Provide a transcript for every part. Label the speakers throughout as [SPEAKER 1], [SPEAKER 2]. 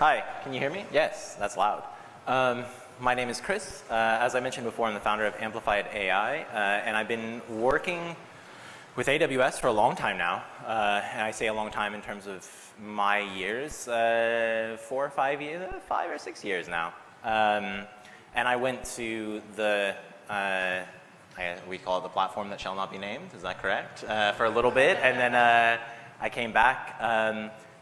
[SPEAKER 1] Hi, can you hear me? Yes, that's loud. My name is Chris. As I mentioned before, I'm the founder of Amplified AI, and I've been working with AWS for a long time now. And I say a long time in terms of my years, 4 or 5 years, 5 or 6 years now. And I went to the, we call it the platform that shall not be named, is that correct? For a little bit, and then I came back.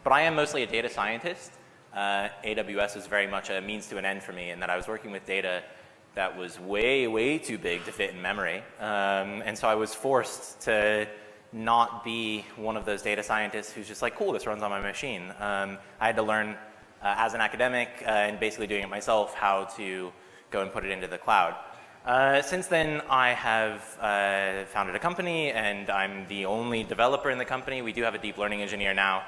[SPEAKER 1] But I am mostly a data scientist. AWS is very much a means to an end for me, in that I was working with data that was way, way too big to fit in memory. And so I was forced to not be one of those data scientists who's just like, cool, this runs on my machine. I had to learn as an academic and basically doing it myself how to go and put it into the cloud. Since then, I have founded a company, and I'm the only developer in the company. We do have a deep learning engineer now.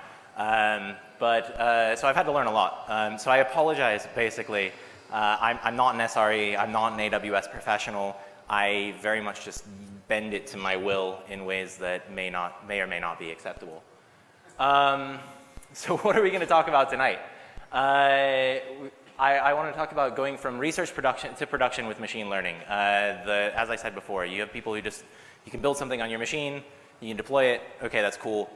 [SPEAKER 1] So I've had to learn a lot. So I apologize, basically. I'm not an SRE. I'm not an AWS professional. I very much just bend it to my will in ways that may or may not be acceptable. So what are we going to talk about tonight? I want to talk about going from research production to production with machine learning. As I said before, you have people who just, you can build something on your machine, you can deploy it, okay, that's cool.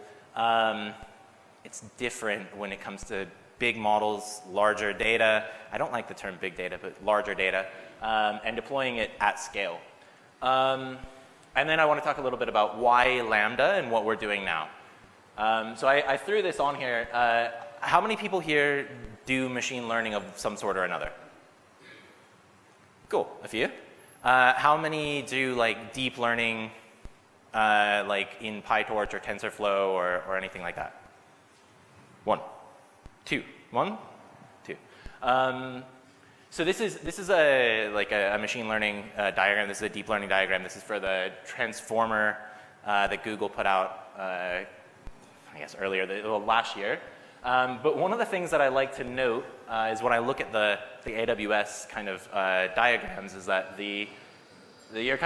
[SPEAKER 1] It's different when it comes to big models, larger data. I don't like the term big data, but larger data, and deploying it at scale. And then I want to talk a little bit about why Lambda and what we're doing now. So I threw this on here. How many people here do machine learning of some sort or another? Cool, a few. How many do like deep learning, like in PyTorch or TensorFlow or anything like that? 1, 2, 1, 2. So this is a machine learning diagram. This is a deep learning diagram. This is for the transformer that Google put out, I guess earlier, last year. But one of the things that I like to note is when I look at the AWS kind of diagrams is that your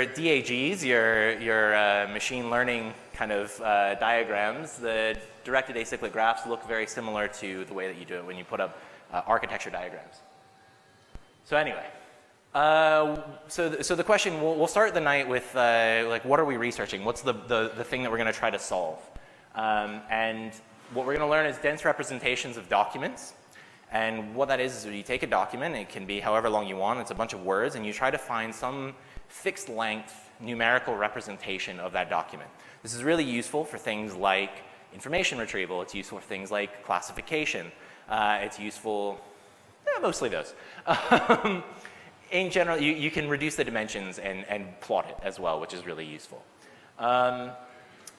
[SPEAKER 1] DAGs, your machine learning kind of diagrams, the directed acyclic graphs look very similar to the way that you do it when you put up architecture diagrams. So anyway, so the question, we'll start the night with like, what are we researching? What's the thing that we're going to try to solve? And what we're going to learn is dense representations of documents. And what that is you take a document, it can be however long you want, it's a bunch of words, and you try to find some fixed length numerical representation of that document. This is really useful for things like information retrieval. It's useful for things like classification. It's useful, mostly those. In general, you can reduce the dimensions and plot it as well, which is really useful.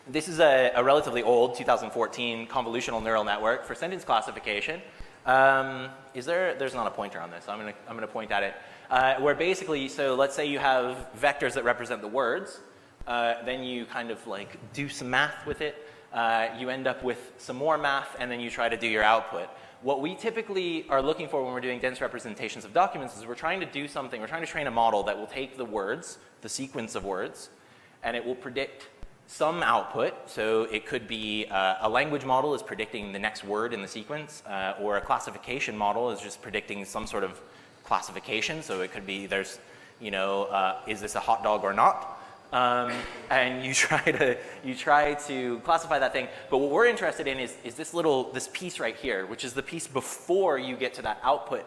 [SPEAKER 1] This is a relatively old 2014 convolutional neural network for sentence classification. There's not a pointer on this, so I'm gonna point at it. Where basically, so let's say you have vectors that represent the words, then you kind of like do some math with it, you end up with some more math, and then you try to do your output. What we typically are looking for when we're doing dense representations of documents is we're trying to do something, we're trying to train a model that will take the words, the sequence of words, and it will predict some output. So it could be a language model is predicting the next word in the sequence, or a classification model is just predicting some sort of classification. So it could be there's, is this a hot dog or not? And you try to classify that thing. But what we're interested in is this piece right here, which is the piece before you get to that output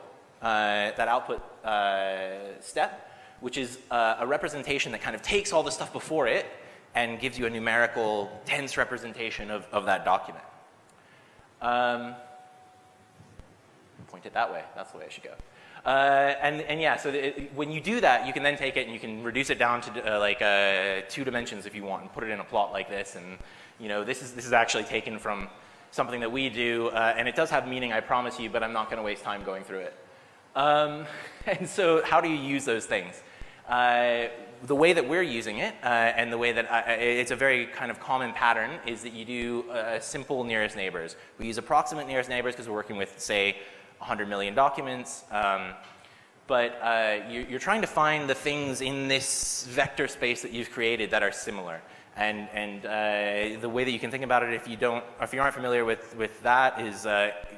[SPEAKER 1] step, which is a representation that kind of takes all the stuff before it and gives you a numerical, dense representation of that document. Point it that way. That's the way I should go. And yeah, so when you do that, you can then take it and you can reduce it down to 2 dimensions if you want, and put it in a plot like this. And this is actually taken from something that we do, and it does have meaning, I promise you, but I'm not going to waste time going through it. And so, how do you use those things? The way that we're using it, and the way that it's a very kind of common pattern, is that you do simple nearest neighbors. We use approximate nearest neighbors because we're working with, say, 100 million documents. But you're trying to find the things in this vector space that you've created that are similar. And the way that you can think about it, if you aren't familiar with that, is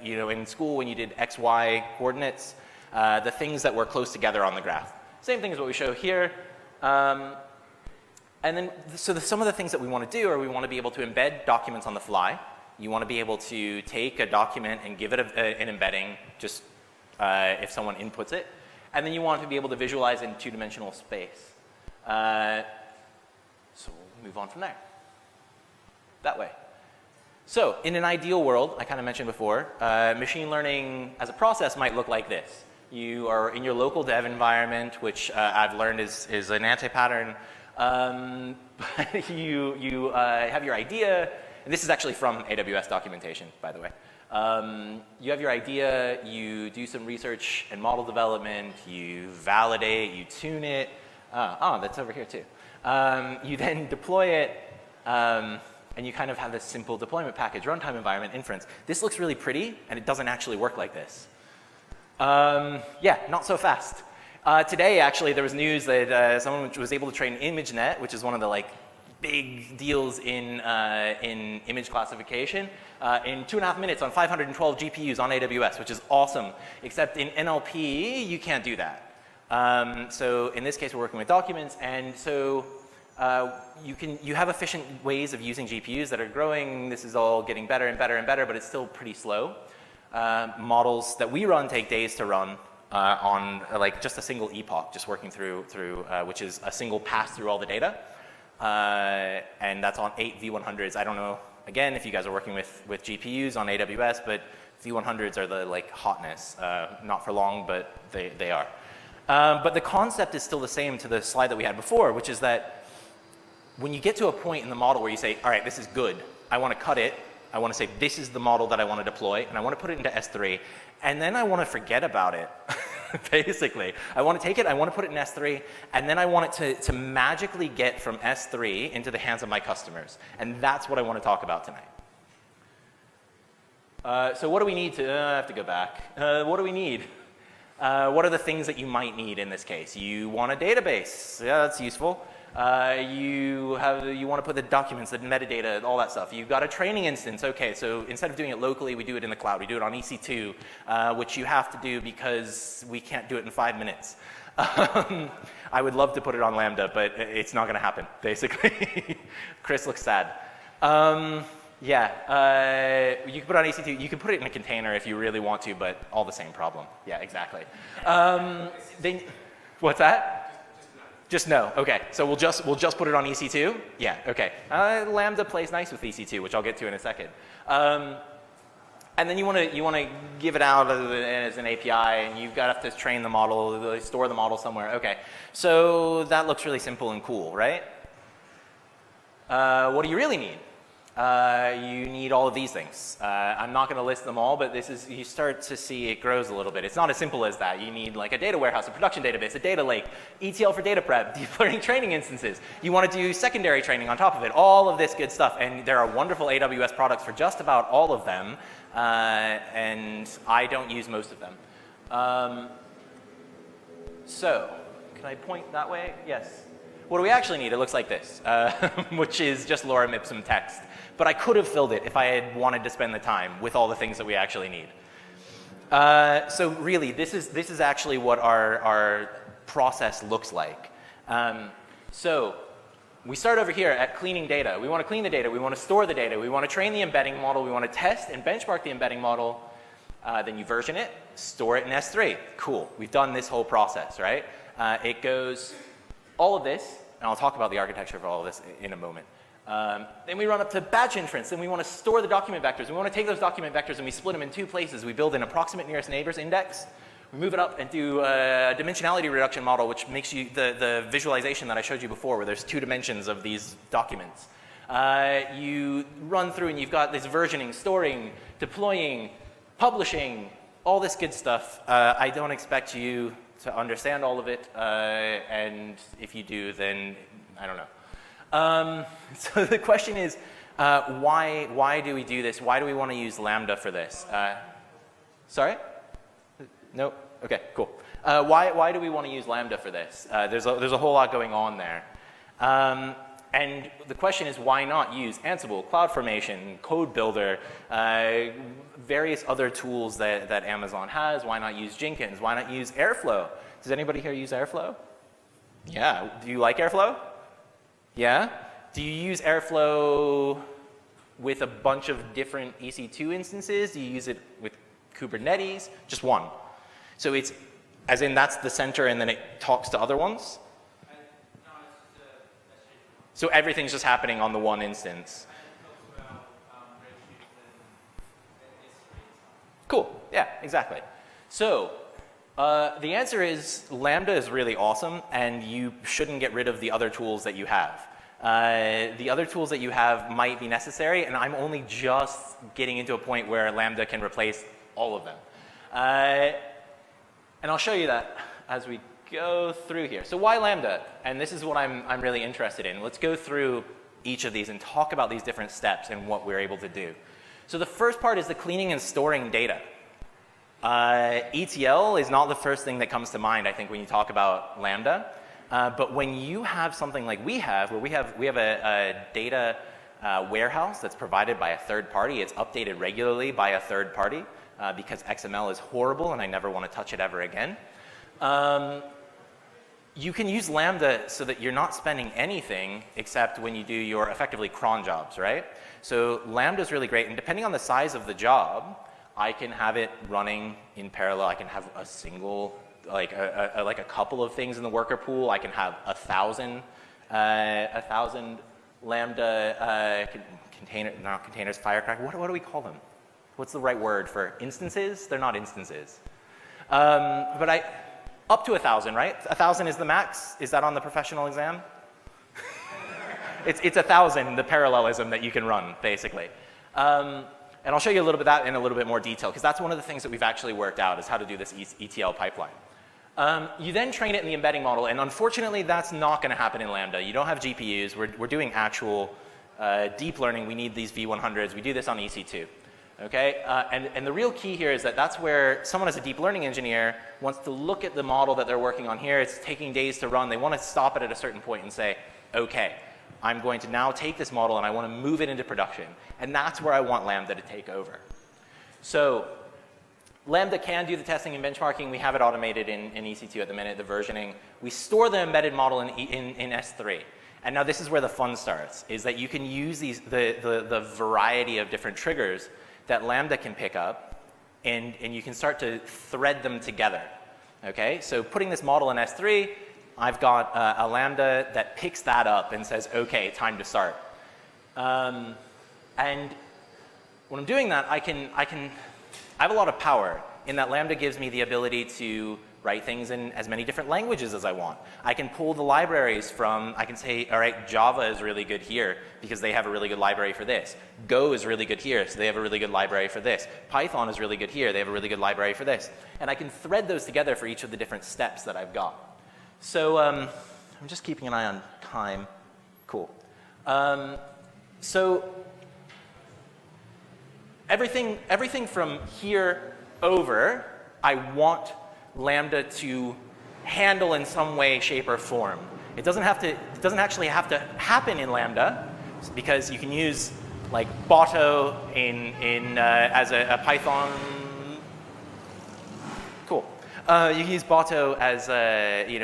[SPEAKER 1] you know, in school when you did x, y coordinates, the things that were close together on the graph. Same thing as what we show here. And then, so some of the things that we want to do are we want to be able to embed documents on the fly. You want to be able to take a document and give it an embedding, just if someone inputs it. And then you want to be able to visualize in two-dimensional space. So we'll move on from there. That way. So in an ideal world, I kind of mentioned before, machine learning as a process might look like this. You are in your local dev environment, which I've learned is an anti-pattern. You have your idea, and this is actually from AWS documentation, by the way. You have your idea, you do some research and model development, you validate, you tune it. That's over here too. You then deploy it, and you kind of have this simple deployment package, runtime environment, inference. This looks really pretty, and it doesn't actually work like this. Yeah, not so fast. Today, actually, there was news that someone was able to train ImageNet, which is one of the like big deals in image classification, in 2.5 minutes on 512 GPUs on AWS, which is awesome. Except in NLP, you can't do that. So in this case, we're working with documents, and so you have efficient ways of using GPUs that are growing. This is all getting better and better and better, but it's still pretty slow. Models that we run take days to run. On like just a single epoch, just working through which is a single pass through all the data, and that's on 8 V100s. I don't know, again, if you guys are working with GPUs on AWS, but V100s are the like hotness. Not for long, but they are. But the concept is still the same to the slide that we had before, which is that when you get to a point in the model where you say, all right, this is good, I want to cut it, I want to say this is the model that I want to deploy, and I want to put it into S3, and then I want to forget about it, basically. I want to take it, I want to put it in S3, and then I want it to magically get from S3 into the hands of my customers. And that's what I want to talk about tonight. So what do we need to, I have to go back. What do we need? What are the things that you might need in this case? You want a database. Yeah, that's useful. You want to put the documents, the metadata, all that stuff. You've got a training instance. Okay, so instead of doing it locally, we do it in the cloud. We do it on EC2, which you have to do because we can't do it in 5 minutes. I would love to put it on Lambda, but it's not going to happen, basically. Chris looks sad. Yeah, you can put it on EC2. You can put it in a container if you really want to, but all the same problem. Yeah, exactly. What's that? Just no. Okay, so we'll just put it on EC2. Yeah. Okay. Lambda plays nice with EC2, which I'll get to in a second. And then you want to give it out as an API, and you've got to train the model, store the model somewhere. Okay. So that looks really simple and cool, right? What do you really need? You need all of these things. I'm not going to list them all, but this is, you start to see it grows a little bit. It's not as simple as that. You need like a data warehouse, a production database, a data lake, ETL for data prep, deep learning training instances. You want to do secondary training on top of it, all of this good stuff. And there are wonderful AWS products for just about all of them, and I don't use most of them. So, can I point that way? Yes. What do we actually need? It looks like this, which is just lorem ipsum text. But I could have filled it if I had wanted to spend the time with all the things that we actually need. So really, this is actually what our process looks like. So we start over here at cleaning data. We want to clean the data. We want to store the data. We want to train the embedding model. We want to test and benchmark the embedding model. Then you version it, store it in S3. Cool. We've done this whole process, right? It goes all of this, and I'll talk about the architecture for all of this in a moment. Then we run up to batch inference, and we want to store the document vectors. We want to take those document vectors and we split them in two places. We build an approximate nearest neighbors index. We move it up and do a dimensionality reduction model, which makes you the visualization that I showed you before, where there's 2 dimensions of these documents. You run through and you've got this versioning, storing, deploying, publishing, all this good stuff. I don't expect you to understand all of it, and if you do, then I don't know. So the question is, why do we do this? Why do we want to use Lambda for this? Sorry? No? Okay, cool. Why do we want to use Lambda for this? There's a whole lot going on there. And the question is, why not use Ansible, CloudFormation, Code Builder, various other tools that Amazon has? Why not use Jenkins? Why not use Airflow? Does anybody here use Airflow? Yeah. Do you like Airflow? Yeah? Do you use Airflow with a bunch of different EC2 instances? Do you use it with Kubernetes? Just one. So it's, as in that's the center and then it talks to other ones? So everything's just happening on the one instance. Cool. Yeah, exactly. So the answer is Lambda is really awesome, and you shouldn't get rid of the other tools that you have. The other tools that you have might be necessary, and I'm only just getting into a point where Lambda can replace all of them. And I'll show you that as we go through here. So why Lambda? And this is what I'm really interested in. Let's go through each of these and talk about these different steps and what we're able to do. So the first part is the cleaning and storing data. ETL is not the first thing that comes to mind, I think, when you talk about Lambda. But when you have something like we have, where we have a data warehouse that's provided by a third party, it's updated regularly by a third party because XML is horrible and I never want to touch it ever again. You can use Lambda so that you're not spending anything except when you do your effectively cron jobs, right? So Lambda is really great, and depending on the size of the job, I can have it running in parallel. I can have a single, like a couple of things in the worker pool. I can have 1,000 Lambda not containers, firecracker. What do we call them? What's the right word for instances? They're not instances. But up to 1,000, right? 1,000 is the max. Is that on the professional exam? It's 1,000, the parallelism that you can run, basically. And I'll show you a little bit of that in a little bit more detail, because that's one of the things that we've actually worked out, is how to do this ETL pipeline. You then train it in the embedding model, and unfortunately, that's not going to happen in Lambda. You don't have GPUs. We're doing actual deep learning. We need these V100s. We do this on EC2. Okay, and the real key here is that that's where someone as a deep learning engineer wants to look at the model that they're working on here. It's taking days to run. They want to stop it at a certain point and say, okay, I'm going to now take this model and I want to move it into production. And that's where I want Lambda to take over. So Lambda can do the testing and benchmarking. We have it automated in EC2 at the minute, the versioning. We store the embedded model in S3. And now this is where the fun starts, is that you can use the variety of different triggers that Lambda can pick up, and you can start to thread them together. Okay, so putting this model in S3, I've got a Lambda that picks that up and says, okay, time to start. And when I'm doing that, I have a lot of power in that Lambda gives me the ability to write things in as many different languages as I want. I can pull the libraries from, I can say, all right, Java is really good here because they have a really good library for this. Go is really good here, so they have a really good library for this. Python is really good here, they have a really good library for this. And I can thread those together for each of the different steps that I've got. So I'm just keeping an eye on time. Cool. So everything from here over, I want Lambda to handle in some way, shape, or form. It doesn't actually have to happen in Lambda, because you can use like Botto as a Python. Cool. You can use Botto as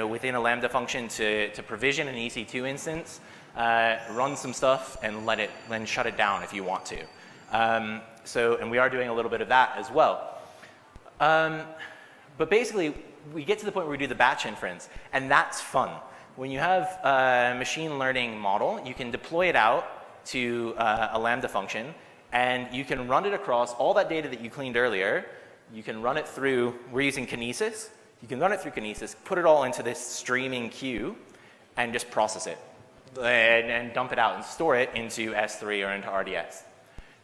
[SPEAKER 1] within a Lambda function to provision an EC2 instance, run some stuff, and then shut it down if you want to. And we are doing a little bit of that as well. But basically, we get to the point where we do the batch inference, and that's fun. When you have a machine learning model, you can deploy it out to a Lambda function, and you can run it across all that data that you cleaned earlier. You can run it through, we're using Kinesis. You can run it through Kinesis, put it all into this streaming queue, and just process it, and dump it out and store it into S3 or into RDS.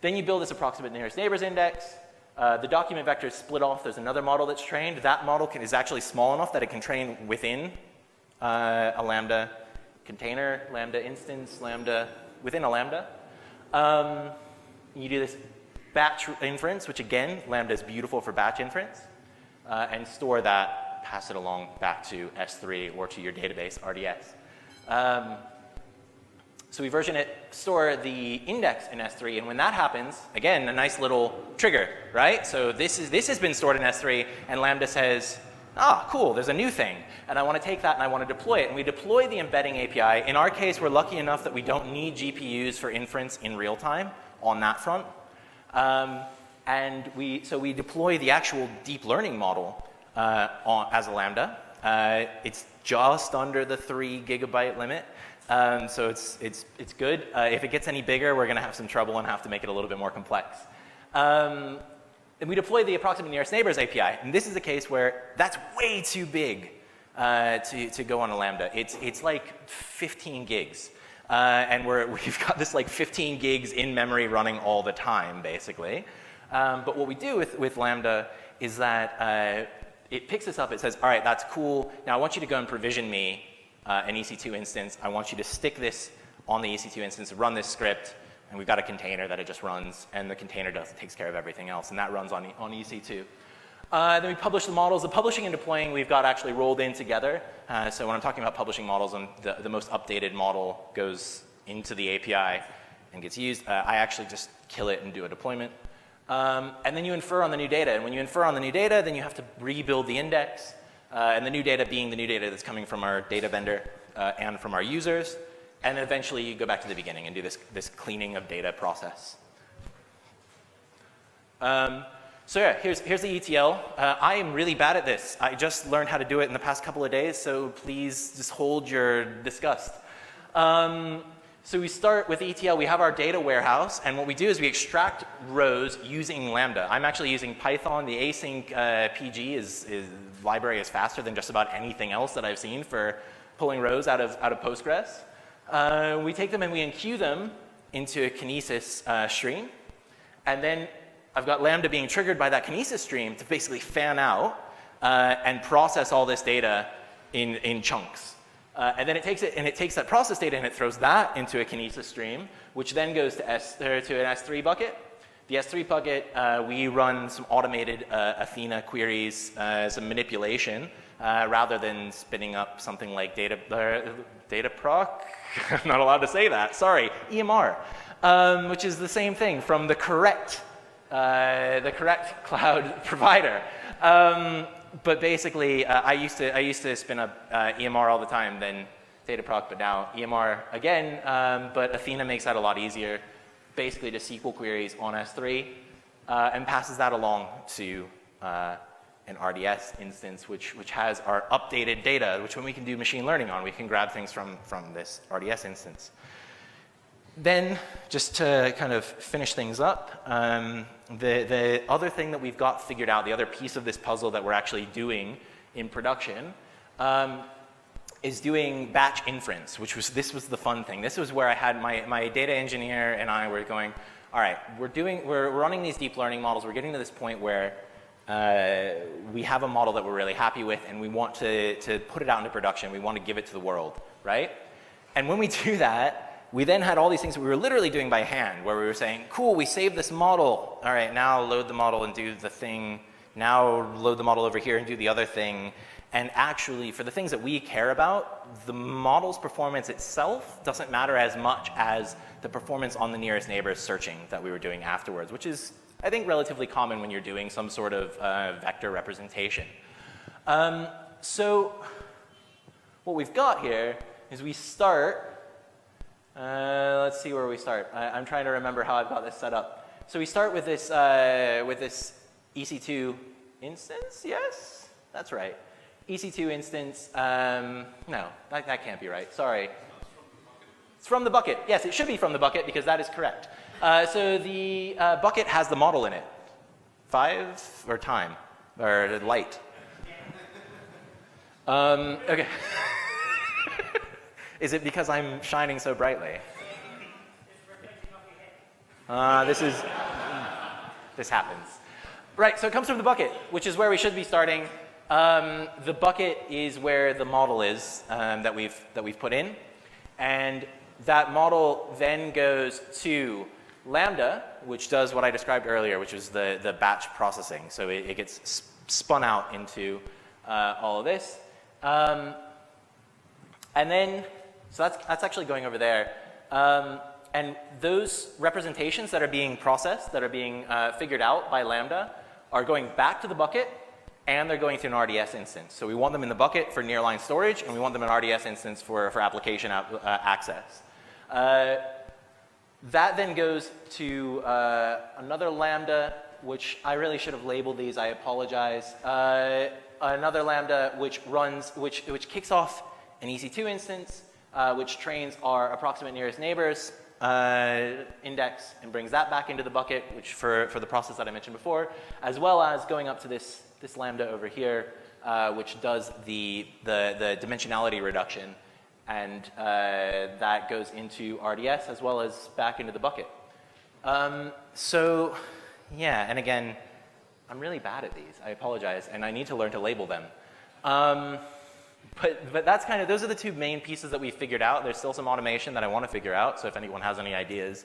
[SPEAKER 1] Then you build this approximate nearest neighbors index. The document vector is split off. There's another model that's trained. That model is actually small enough that it can train within a Lambda container, Lambda instance, Lambda within a Lambda. You do this batch inference, which again, Lambda is beautiful for batch inference, and store that, pass it along back to S3 or to your database, RDS. So we version it, store the index in S3, and when that happens, again, a nice little trigger, right? So this has been stored in S3, and Lambda says, ah, cool, there's a new thing, and I want to take that and I want to deploy it. And we deploy the embedding API. In our case, we're lucky enough that we don't need GPUs for inference in real time on that front. So we deploy the actual deep learning model as a Lambda. It's just under the 3 GB limit. So it's good. If it gets any bigger, we're going to have some trouble and have to make it a little bit more complex. And we deploy the approximate nearest neighbors API. And this is a case where that's way too big to go on a Lambda. It's like 15 gigs. And we've got this like 15 gigs in memory running all the time, basically. But what we do with Lambda is that it picks this up. It says, all right, that's cool. Now I want you to go and provision me an EC2 instance. I want you to stick this on the EC2 instance, run this script, and we've got a container that it just runs, and the container takes care of everything else, and that runs on EC2. Then we publish the models. The publishing and deploying we've got actually rolled in together. So when I'm talking about publishing models, the most updated model goes into the API and gets used. I actually just kill it and do a deployment. And then you infer on the new data. And when you infer on the new data, then you have to rebuild the index. And the new data being the new data that's coming from our data vendor and from our users. And then eventually you go back to the beginning and do this cleaning of data process. So yeah, here's the ETL. I am really bad at this. I just learned how to do it in the past couple of days, so please just hold your disgust. So we start with ETL. We have our data warehouse, and what we do is we extract rows using Lambda. I'm actually using Python. The async PG library is faster than just about anything else that I've seen for pulling rows out of Postgres. We take them and we enqueue them into a Kinesis stream, and then I've got Lambda being triggered by that Kinesis stream to basically fan out and process all this data in chunks. And then it takes that process data and it throws that into a Kinesis stream, which then goes to an S3 bucket. The S3 bucket, we run some automated Athena queries, some manipulation, rather than spinning up something like dataproc. I'm not allowed to say that. Sorry, EMR, which is the same thing from the correct cloud provider. But basically, I used to spin up EMR all the time, then Dataproc, but now EMR again. But Athena makes that a lot easier, basically to SQL queries on S3, and passes that along to an RDS instance, which has our updated data, which when we can do machine learning on, we can grab things from this RDS instance. Then, just to kind of finish things up, the other thing that we've got figured out, the other piece of this puzzle that we're actually doing in production, is doing batch inference, this was the fun thing. This was where I had my data engineer and I were going, all right, we're running these deep learning models. We're getting to this point where we have a model that we're really happy with, and we want to put it out into production. We want to give it to the world, right? And when we do that, we then had all these things that we were literally doing by hand, where we were saying, cool, we saved this model. All right, now load the model and do the thing. Now load the model over here and do the other thing. And actually, for the things that we care about, the model's performance itself doesn't matter as much as the performance on the nearest neighbors searching that we were doing afterwards, which is, I think, relatively common when you're doing some sort of vector representation. So what we've got here is we start. Let's see where we start. I'm trying to remember how I've got this set up. So we start with this EC2 instance. Yes, that's right. EC2 instance. No, that can't be right. Sorry. It's from the bucket. Yes, it should be from the bucket because that is correct. So the bucket has the model in it. 5 or time or light. Okay. Is it because I'm shining so brightly? This happens. Right, so it comes from the bucket, which is where we should be starting. The bucket is where the model is that we've put in. And that model then goes to Lambda, which does what I described earlier, which is the batch processing. So it gets spun out into all of this. And then, so that's actually going over there. And those representations that are being processed, that are being figured out by Lambda, are going back to the bucket, and they're going to an RDS instance. So we want them in the bucket for nearline storage, and we want them in an RDS instance for application access. That then goes to another Lambda, which I really should have labeled these, I apologize. Another Lambda which runs, which kicks off an EC2 instance, which trains our approximate nearest neighbors index and brings that back into the bucket, which for the process that I mentioned before, as well as going up to this Lambda over here, which does the dimensionality reduction, and that goes into RDS as well as back into the bucket. So yeah, and again, I'm really bad at these. I apologize, and I need to learn to label them. But that's kind of, those are the two main pieces that we figured out. There's still some automation that I want to figure out, so if anyone has any ideas,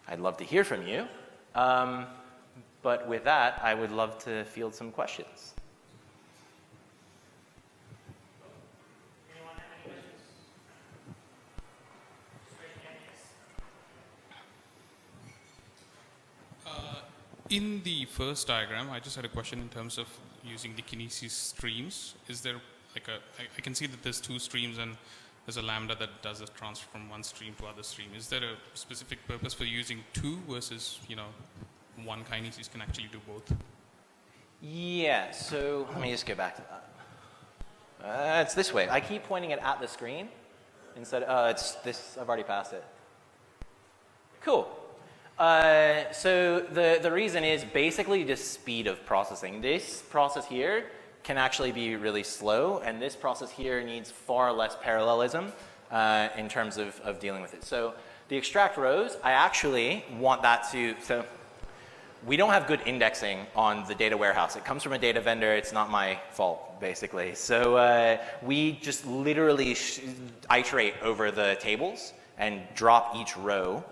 [SPEAKER 1] I'd love to hear from you. But with that, I would love to field some questions.
[SPEAKER 2] Anyone have any questions?
[SPEAKER 3] In the first diagram, I just had a question in terms of using the kinesis streams. Is there like I can see that there's two streams and there's a Lambda that does a transfer from one stream to other stream. Is there a specific purpose for using two versus, one kinesis can actually do both?
[SPEAKER 1] Yeah, so let me just go back to that. It's this way. I keep pointing it at the screen instead. It's this. I've already passed it. Cool. So the reason is basically just speed of processing. This process here can actually be really slow, and this process here needs far less parallelism in terms of dealing with it. So the extract rows, I actually want that to, so we don't have good indexing on the data warehouse. It comes from a data vendor. It's not my fault, basically. So we just literally iterate over the tables and drop each row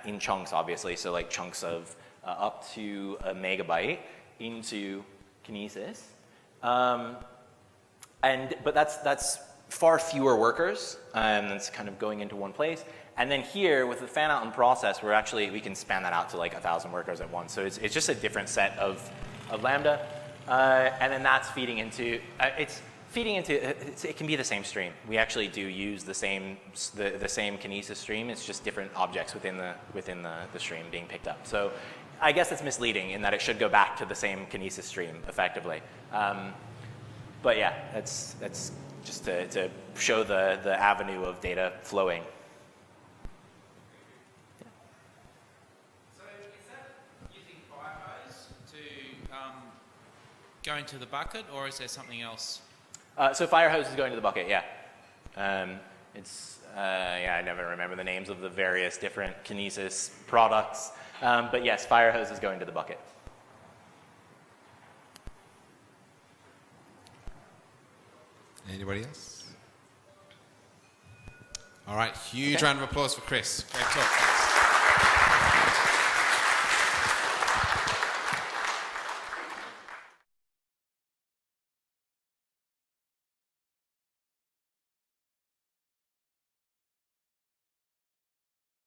[SPEAKER 1] in chunks, obviously, so like chunks of up to a megabyte into Kinesis. But that's far fewer workers, that's kind of going into one place. And then here, with the fan out and process, we can span that out to like 1,000 workers at once. So it's just a different set of Lambda. And then that's feeding into, it can be the same stream. We actually do use the same Kinesis stream. It's just different objects within the stream being picked up. So I guess it's misleading in that it should go back to the same Kinesis stream effectively. But yeah, that's just to show the avenue of data flowing. Yeah.
[SPEAKER 2] So is that using Firehose to go into the bucket, or is there something else?
[SPEAKER 1] So Firehose is going to the bucket, yeah. I never remember the names of the various different Kinesis products. But yes, Firehose is going to the bucket.
[SPEAKER 4] Anybody else? All right, huge round of applause for Chris. Great talk.